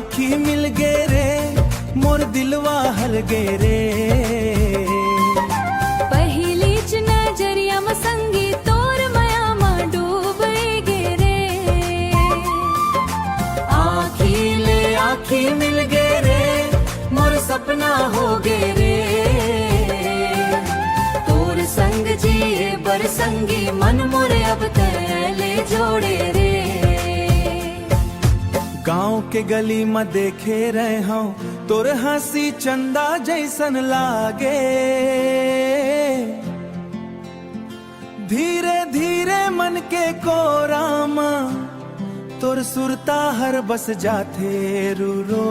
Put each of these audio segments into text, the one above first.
आखी मिल गे रे मोर दिलवा हल गे रे। पहिली च नजरिया में संगी तोर माया में डूब गे रे। आखी ले आखी मिल गे रे मोर सपना हो गे रे। तोर संग जिए बर संगी मन मोरे अब तले जोड़े रे। गांव के गली में देखे रहे हूँ तोर हंसी चंदा जैसन लागे। धीरे धीरे मन के कोराम तोर सुरता हर बस जाथे रू रो।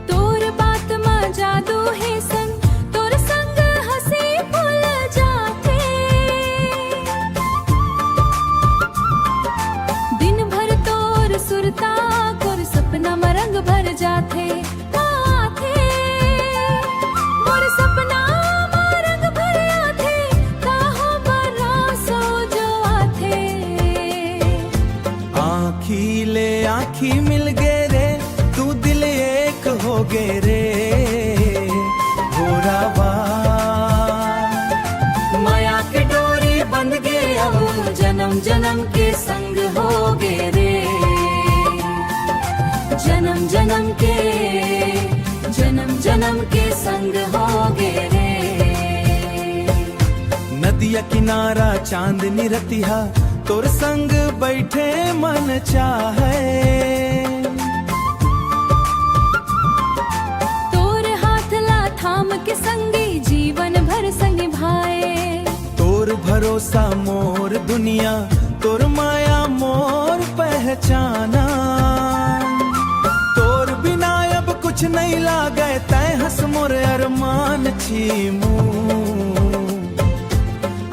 तोर बात में जादू है सन तोर संग हंसी भूल जाते। दिन भर तोर सुरता कोर सपना में रंग भर जाते। आथे मोर सपना में रंग भर आथे काहो बरसो जो आथे। आखी ले आखी मिल गे रे तू दिल एक हो गे रे। घोरावा माया के डोरी बंध गे अब जन्म जन्म के संग हो गे रे। जन्म जन्म के संग हो गे रे। नदिया किनारा चांदनी रतिहा तोर संग बैठे मन चाहे। तोर हाथ ला थाम के संगी जीवन भर संग भाए। तोर भरोसा मोर दुनिया तोर माया मोर पहचाना। तोर बिना अब कुछ नहीं लागे तय हंस मोर अरमान छीमू।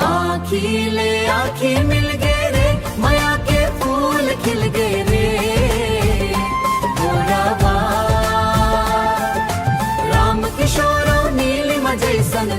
आखी ले आखी मिल गे रे माया के फूल खिल गे रे। गोराबा राम किशोर नीलिमा जैसन